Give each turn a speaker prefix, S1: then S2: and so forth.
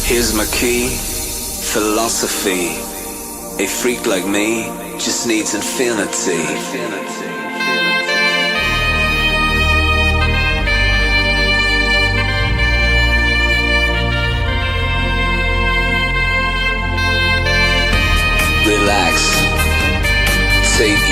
S1: Here's my key, philosophy. A freak like me just needs infinity. Relax, take